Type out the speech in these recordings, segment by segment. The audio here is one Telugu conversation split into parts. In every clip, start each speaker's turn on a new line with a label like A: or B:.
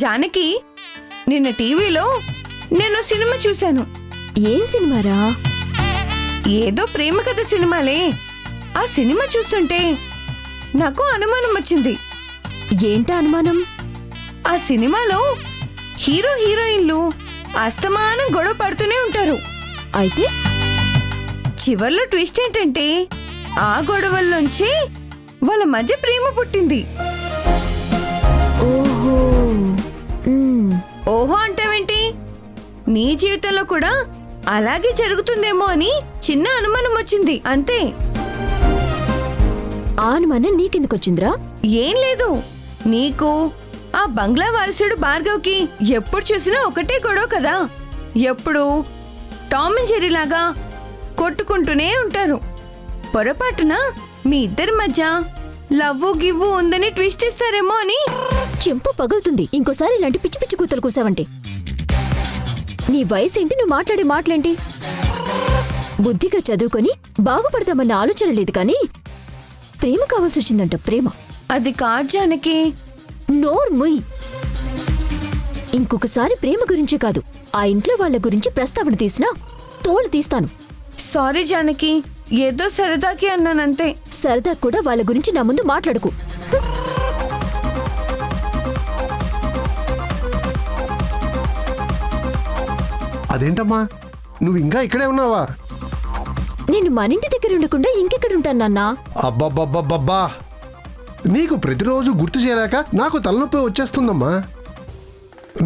A: జానకి, నిన్న టీవీలో నేను సినిమా చూశాను.
B: ఏం సినిమారా?
A: ఏదో ప్రేమ కథ సినిమాలే. ఆ సినిమా చూస్తుంటే నాకు అనుమానం వచ్చింది.
B: ఏంటా అనుమానం?
A: ఆ సినిమాలో హీరో హీరోయిన్లు అస్తమానం గొడవ పడుతూనే ఉంటారు.
B: అయితే
A: చివర్లో ట్విస్ట్ ఏంటంటే ఆ గొడవల్లోంచి వాళ్ళ మధ్య ప్రేమ పుట్టింది.
B: ఓహో.
A: ఓహో అంటావేంటి? నీ జీవితంలో కూడా అలాగే జరుగుతుందేమో అని చిన్న అనుమానం వచ్చింది, అంతే.
B: ఆ అనుమానం నీకెందుకొచ్చిందిరా?
A: ఏం లేదు, నీకు ఆ బంగ్లా వారసుడు భార్గవ్కి ఎప్పుడు చూసినా ఒకటే గొడవ కదా. ఎప్పుడు టామ్ అండ్ జెర్రీ లాగా కొట్టుకుంటూనే ఉంటారు. పొరపాటున మీ ఇద్దరి మధ్య లవ్వు గివ్వు ఉందని ట్విస్ట్ ఇస్తారేమో అని.
B: చెంపు పగులుతుంది ఇంకోసారి ఇలాంటి పిచ్చి పిచ్చి కూతలు కూసావంటే. నీ వయసేంటి, నువ్వు మాట్లాడే మాటలేంటి? బుద్ధిగా చదువుకొని బాగుపడదామన్న ఆలోచన లేదు కానీ ప్రేమ కావాల్సి వచ్చిందంట. ప్రేమ
A: అది కాదు జానకి.
B: నోర్ముయ్. ఇంకొకసారి ప్రేమ గురించే కాదు, ఆ ఇంట్లో వాళ్ళ గురించి ప్రస్తావన తీసినా తోలు తీస్తాను.
A: సారీ జానకి, ఏదో సరదాకి అన్నానంతే.
B: సరదా కూడా వాళ్ళ గురించి నా ముందు మాట్లాడుకు.
C: అదేంటమ్మా, నువ్వు ఇంకా ఇక్కడే ఉన్నావా?
B: నేను మనింటి దగ్గర ఉండకుండా ఇంకెక్కడుంటాను నాన్నా?
C: అబ్బబ్బబ్బబ్బబ్బా, నీకు ప్రతిరోజు గుర్తు చేయలేక నాకు తలనొప్పి వచ్చేస్తుందమ్మా.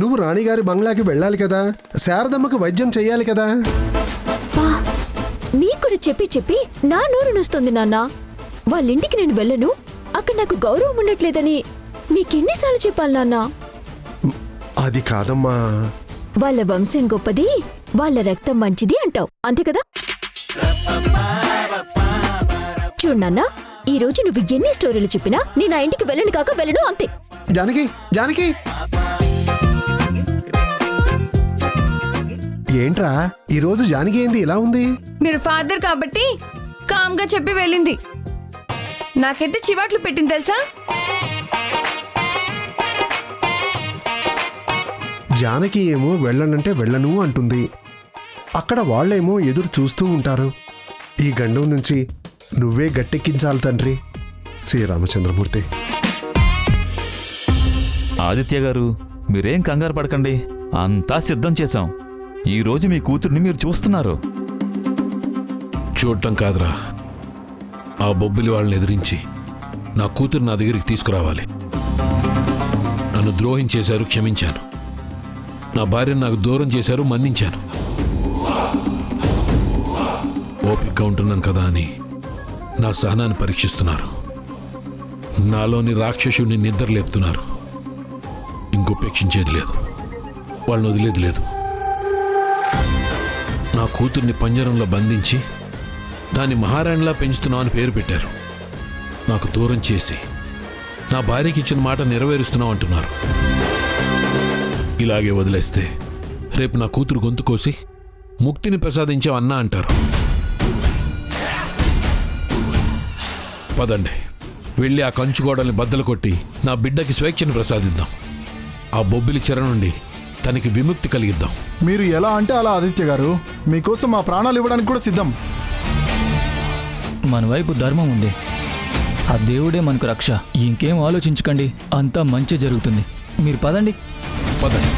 C: నువ్వు రాణిగారి బంగ్లాకి వెళ్ళాలి కదా, శారదమ్మకు వైద్యం చెయ్యాలి కదా.
B: మీకు కూడా చెప్పి చెప్పి నా నోరు నొస్తుంది నాన్నా. వాళ్ళింటికి నేను వెళ్ళను, అక్కడ నాకు గౌరవం ఉండట్లేదని మీకెన్నిసార్లు చెప్పాలి నాన్నా?
C: అది కాదమ్మా.
B: వాళ్ళ వంశం గొప్పది, వాళ్ళ రక్తం మంచిది అంటావు, అంతే కదా? చూడన్నా, ఈ రోజు నువ్వు ఎన్ని స్టోరీలు చెప్పినా నేను ఆ ఇంటికి వెళ్ళను కాక వెళ్ళను, అంతే.
C: జానకి, జానకి, ఏంట్రా ఈరోజు జానకి ఏంది ఇలా ఉంది?
A: మీరు ఫాదర్ కాబట్టి కామ్గా చెప్పి వెళ్ళింది. నాకైతే చివాట్లు పెట్టింది తెలుసా?
C: జానకి ఏమో వెళ్ళనంటే వెళ్ళను అంటుంది. అక్కడ వాళ్ళేమో ఎదురు చూస్తూ ఉంటారు. ఈ గండం నుంచి నువ్వే గట్టెక్కించాలి తండ్రి. శ్రీరామచంద్రమూర్తి.
D: ఆదిత్య గారు, మీరేం కంగారు పడకండి, అంతా సిద్ధం చేశాం. ఈ రోజు మీ కూతుర్ని మీరు చూస్తున్నారు.
E: చూడటం కాదురా, ఆ బొబ్బిలి వాళ్ళని ఎదిరించి నా కూతురు నా దగ్గరికి తీసుకురావాలి. నన్ను ద్రోహం చేశారు, క్షమించాను. నా భార్యను నాకు దూరం చేశారు, మన్నించాను. ఓపికగా ఉంటున్నాను కదా అని నా సహనాన్ని పరీక్షిస్తున్నారు. నాలోని రాక్షసుడిని నిద్రలేపుతున్నారు. ఇంకొపేక్షించేది లేదు, వాళ్ళని వదిలేది లేదు. నా కూతుర్ని పంజరంలో బంధించి దాన్ని మహారాణిలా పెంచుతున్నావు అని పేరు పెట్టారు. నాకు దూరం చేసి నా భార్యకి ఇచ్చిన మాట నెరవేరుస్తున్నావు అంటున్నారు. ఇలాగే వదిలేస్తే రేపు నా కూతురు గొంతు కోసి ముక్తిని ప్రసాదించావు అన్నా అంటారు. పదండి, వెళ్ళి ఆ కంచుగోడల్ని బద్దలు కొట్టి నా బిడ్డకి స్వేచ్ఛను ప్రసాదిద్దాం. ఆ బొబ్బిలి చెర నుండి తనకి విముక్తి కలిగిద్దాం.
F: మీరు ఎలా అంటే అలా ఆదిత్య గారు, మీకోసం మా ప్రాణాలు ఇవ్వడానికి కూడా సిద్ధం.
G: మన వైపు ధర్మం ఉంది, ఆ దేవుడే మనకు రక్ష. ఇంకేం ఆలోచించకండి, అంతా మంచి జరుగుతుంది. మీరు పదండి.
E: పదండి.